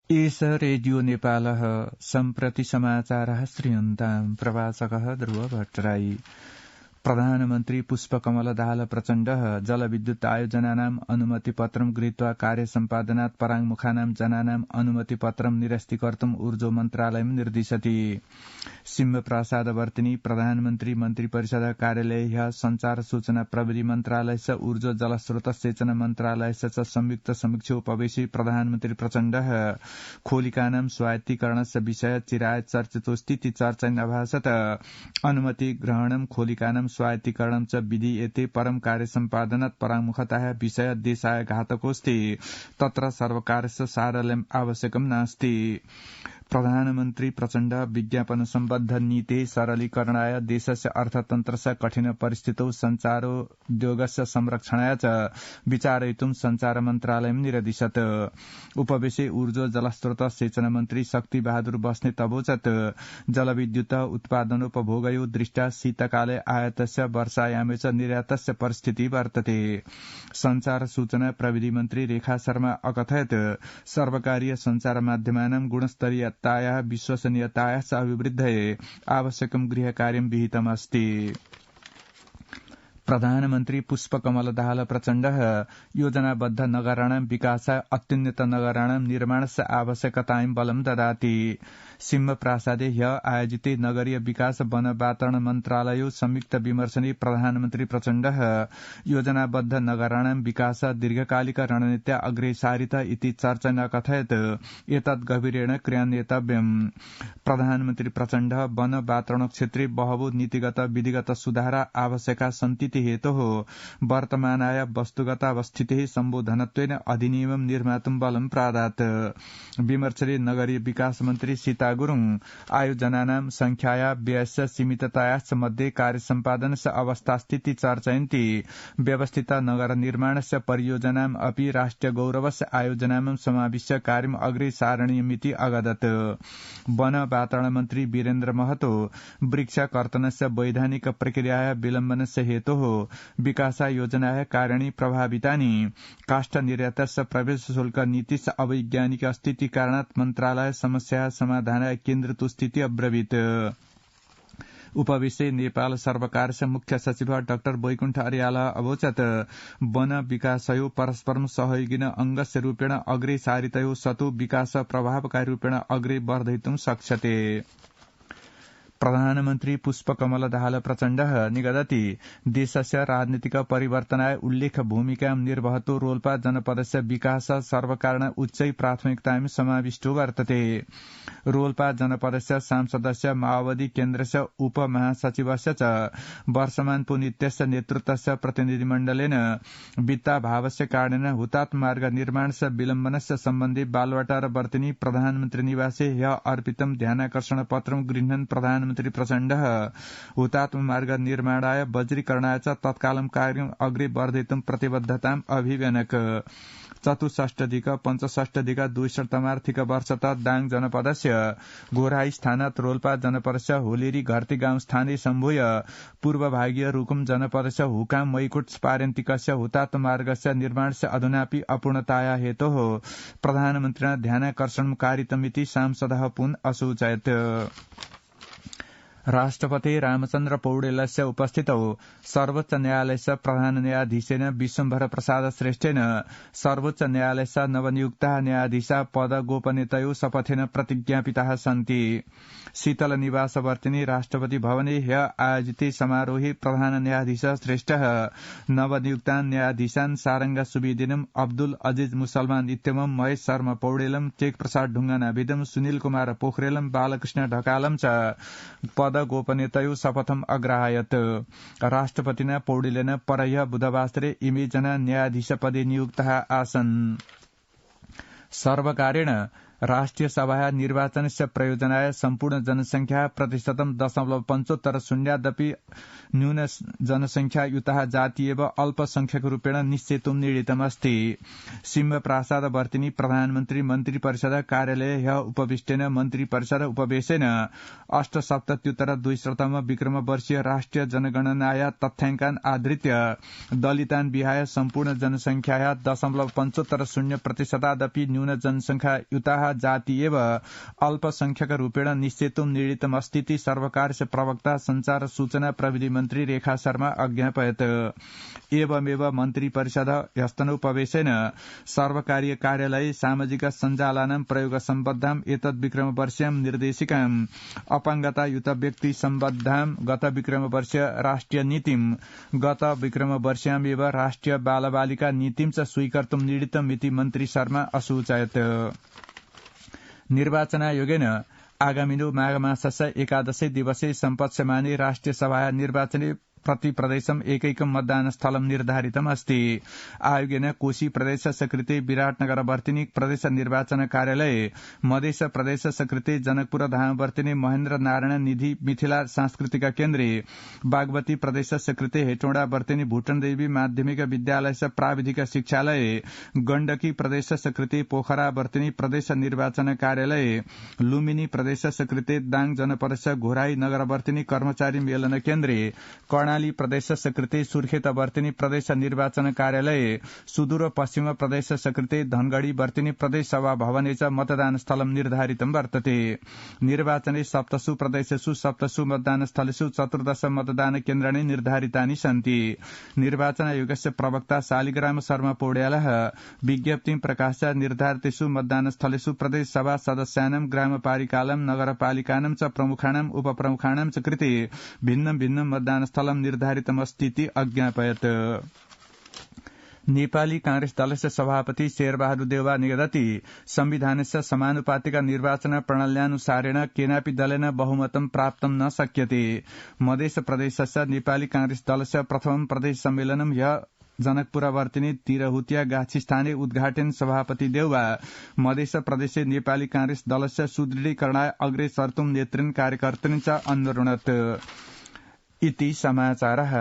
एष रेडियो नेपालः सम्प्रति समाचारः श्रूयन्ताम् प्रवाचकः ध्रुव भट्टराई। प्रधानमन्त्री पुष्पकमल दाहाल प्रचण्डः जलविद्युत आयोजनानाम् अनुमतिपत्रं गृहीत्वा कार्यसम्पादनात् पराङ्मुखानां जनानाम् अनुमतिपत्रं निरस्तीकर्तुम् ऊर्जो मन्त्रालयं निर्दिशति। सिंहप्रसादवर्तिनी प्रधानमन्त्री मन्त्रिपरिषद कार्यालय ह्य संचार सूचना प्रविधि मन्त्रालयस्य ऊर्जो जलस्रोत सेचन मन्त्रालयस्य च संयुक्त समीक्षोपवेशि प्रधानमन्त्री प्रचण्डः खोलिकानां स्वायत्तीकरणस्य विषय चिराय चर्चितोऽस्ति ति चर्चैन् अभासत अनुमति ग्रहणं खोलिकानां स्वायत्तीकरणं च विधीयते परं कार्यसम्पादनात् पराङ्मुखताः विषय देशाय घातकोऽस्ति तत्र सर्वकारस्य सारल्यम् आवश्यकं नास्ति। प्रधानमन्त्री प्रचण्ड विज्ञापन सम्बद्ध नीते सरलीकरणाय देशस्य अर्थतन्त्रस्य कठिन परिस्थितौ संचारोद्योगस्य संरक्षणाय च विचारयितुं संचार मन्त्रालयं निरदिशत्। उपवेशे ऊर्जो जलस्रोत सेचन मन्त्री शक्ति बहादुर बस्नेत अवोचत् जलविद्युत उत्पादनोपभोगयो दृष्ट्या शीतकाले आयातस्य वर्षायामे च निर्यातस्य परिस्थितिः वर्तते। संचार सूचना प्रविधि मन्त्री रेखा शर्मा अकथयत् सर्वकारीय संचार माध्यमानां गुणस्तरीय विश्वसनीयतायाः च अभिवृद्धये आवश्यकं गृहकार्यं विहितमस्ति। प्रधानमन्त्री पुष्पकमल दाहाल प्रचण्डः योजनाबद्ध नगराणां विकासाय अत्युन्नत नगराणां निर्माणस्य आवश्यकतायां बलं ददाति। सिंहप्रासादे ह्य आयोजिते नगरीय विकास वन वातावरण मन्त्रालयो संयुक्त विमर्शने प्रधानमन्त्री प्रचण्डः योजनाबद्ध नगराणां विकास दीर्घकालिक रणनीत्या अग्रेसारित इति चर्चेन अकथयत् एतत् गभीरेण क्रियान्वितव्यम्। प्रधानमन्त्री प्रचण्डः वन वातावरण क्षेत्रे बहवो नीतिगत विधिगत सुधार आवश्यका सन्ति हेतोः वर्तमानाय वस्तुगतावस्थितेः सम्बोधनत्वेन अधिनियमं निर्मातुं बलं प्रादात्। विमर्शने नगरीय विकास मन्त्री सीता गुरुङ आयोजनानां संख्याया व्ययस्य सीमिततायाश्च मध्ये कार्यसम्पादनस्य अवस्थास्थिति चर्चयन्ति व्यवस्थित नगर निर्माणस्य परियोजनाम् अपि राष्ट्रिय गौरवस्य आयोजनां समाविश्य कार्यम् अग्रे सारणीयमिति अगदत्। वन वातावरण मन्त्री वीरेन्द्र महतो वृक्षकर्तनस्य वैधानिक प्रक्रियाया विलम्बनस्य हेतोः विकासा योजनायाः कारणे प्रभावितानि काष्ठ निर्यातस्य प्रवेश शुल्क नीतिस्य अवैज्ञानिक स्थिति कारणात् मन्त्रालय समस्याः समाधानाय केन्द्रितो स्थिति अब्रवीत्। उपवेशे नेपाल सर्वकारस्य मुख्य सचिव डाक्टर वैकुण्ठ अर्यालः अवोचत् वन विकासयो परस्परं सहयोगिन अंगस्य रूपेण अग्रे सारितयो सतो विकास प्रभावकारी रूपेण अग्रे वर्धयितुं शक्यते। प्रधानमन्त्री पुष्पकमल दाहाल प्रचण्डः निगदति देशस्य राजनीतिक परिवर्तनाय उल्लेख भूमिकां निर्वहतो रोल्पा जनपदस्य विकास सर्वकारण उच्चै प्राथमिकतायां समाविष्टो वर्तते। रोल्पा जनपदस्य सांसदस्य माओवादी केन्द्रस्य उपमहासचिवस्य च वर्षमान पुनित्यस्य नेतृत्वस्य प्रतिनिधिमण्डलेन वित्ताभावस्य कारणेन हुतात्म मार्ग निर्माणस्य विलम्बनस्य सम्बन्धी बालवाटार वर्तिनी प्रधानमन्त्री निवासे ह्य अर्पितं ध्यानाकर्षण पत्रं गृह्णन् प्रधानमन्त्री प्रचण्डः हुतात्म मार्ग निर्माणाय वज्रीकरणाय च तत्कालं कार्यम् अग्रे वर्धयितुं प्रतिबद्धताम् अभिव्यनक। चतुष्षष्टधिक पञ्चषष्टधिक द्विशतमार्थिक वर्षत दाङ जनपदस्य घोराई स्थानात् रोल्पा जनपदस्य होलेरी घर्ती गाउँ स्थाने सम्भूय पूर्वभागीय रुकुम जनपदस्य हुकाम मैकुट पारन्तिकस्य हुतात्म मार्गस्य निर्माणस्य अधुनापि अपूर्णताया हेतोः प्रधानमन्त्रिणा ध्यानाकर्षणं कारितमिति सांसदः पुन असूचयत्। राष्ट्रपति रामचन्द्र पौडेलस्य उपस्थितौ सर्वोच्च न्यायालयस्य प्रधान न्यायाधीशेन विश्वम्भर प्रसाद श्रेष्ठेन सर्वोच्च न्यायालयस्य नवनियुक्ताः न्यायाधीशाः पद गोपनीयतयो शपथेन प्रतिज्ञापिताः सन्ति। शीतल निवासवर्तिनी राष्ट्रपति भवने ह्य आयोजिते समारोहे प्रधान न्यायाधीश श्रेष्ठः नवनियुक्तान् न्यायाधीशान् सारंगा सुवेदिनम् अब्दुल अजीज मुसलमान इत्यमम् महेश शर्मा पौडेलम् टेक प्रसाद ढुङ्गानाभिदम् सुनिल कुमार पोखरेलम् बालकृष्ण ढकालम् च पद गोपनीयतयो शपथम् अग्राहयत्। राष्ट्रपतिना पौडेलेन परह्य बुधवासरे इमे जना न्यायाधीशपदे नियुक्ताः आसन्। सर्वकारेण राष्ट्रिय सभाया निर्वाचनस्य प्रयोजनाय सम्पूर्ण जनसंख्या प्रतिशतम् 0.75 न्यून जनसंख्यायुताः जाति एव अल्पसंख्यकरूपेण निश्चेतुं निर्णीतमस्ति। सिंहप्रासादवर्तिनी प्रधानमन्त्री मन्त्रिपरिषद कार्यालये ह्य उपविष्टेन मन्त्रिपरिषद उपवेशेन 877 विक्रम वर्षीय राष्ट्रिय जनगणनाया तथ्याङ्कान् आधृत्य दलितान् विहाय सम्पूर्ण जनसंख्याया 0.75% न्यून जनसंख्यायुताः समुदाय जाति एव अल्पसंख्यक रूपेण निश्चितुम नीडितम अस्ति सर्वकारस्य प्रवक्ता संचार सूचना प्रविधि मन्त्री रेखा शर्मा अज्ञापयत्। एवमेव मन्त्री परिषद ह्यस्तनोपवेशेन सर्वकारीय कार्यालय सामाजिक सञ्जालानां प्रयोग सम्बद्धाम् एतद् विक्रमवर्ष्यां निर्देशिकाम् अपाङ्गतायुत व्यक्ति सम्बद्धां गत विक्रमवर्ष राष्ट्रिय नीतिम् गत विक्रमवर्ष्यामेव राष्ट्रिय बालबालिका नीतिं च स्वीकर्तुं नीडितम् इति मन्त्री शर्मा असूचयत्। निर्वाचनायोगेन आगामिनो माघमासस्य एकादशे दिवसे सम्पत्स्यमाने राष्ट्रिय सभा निर्वाचने प्रति प्रदेशम एकैकं मतदान स्थलम निर्धारितम अस्ति। आयोगेन कोशी प्रदेश सकृते विराटनगर वर्तिनी प्रदेश निर्वाचन कार्यालय मधेश प्रदेश सकृते जनकपुर धाम वर्तिनी महेन्द्र नारायण निधि मिथिला सांस्कृतिक केन्द्रे बागमती प्रदेश सकृते हेटौडा वर्तिनी भूटन देवी माध्यमिक विद्यालय प्राविधिक शिक्षालय गण्डकी प्रदेश सकृते पोखरा वर्तिनी प्रदेश निर्वाचन कार्यालय लुम्बिनी प्रदेश सकृते दाङ जनपद घोराई नगर वर्तिनी कर्मचारी मेलन केन्द्रे कर्णाली प्रदेश सकृते सुर्खेत वर्तिनी प्रदेश निर्वाचन कार्यालय सुदूर पश्चिम प्रदेश सकृते धनगढ़ी वर्तिनी प्रदेश सभा भवने च मतदान स्थलम निर्धारितं वर्तते। निर्वाचने सप्तसु प्रदेशेषु सप्तसु मतदान स्थलेषु 14 मतदान केन्द्राणि निर्धारितानि सन्ति। निर्वाचन आयोगस्य प्रवक्ता शालिग्राम शर्मा पौड्यालः विज्ञप्तिं प्रकाश्य निर्धारितेषु मतदान स्थलेषु प्रदेश सभा सदस्यानां ग्रामपालिकानां नगरपालिकानां च प्रमुखाणां उपप्रमुखाणां च कृते भिन्नं भिन्नं मतदान स्थलं निर्धारितमस्तीति अज्ञापयत्। नेपाली कांग्रेस दलस्य सभापति शेरबहादुर देउवा निगदति संविधानस्य समानुपातिक निर्वाचन प्रणाल्यानुसारेण केनापि दलेन बहुमतं प्राप्तं न शक्यते। मधेस प्रदेशस्य नेपाली कांग्रेस दलस्य प्रथम प्रदेश सम्मेलनं ह्य जनकपुरवर्तिनी तिरहुतिया गाछी स्थाने उद्घाटन सभापति देउवा मधेस प्रदेशे नेपाली कांग्रेस दलस्य सुदृढीकरणाय अग्रे सर्तुं नेतृन् कार्यकर्तृन् च अनुरुणत् इति समाचारः।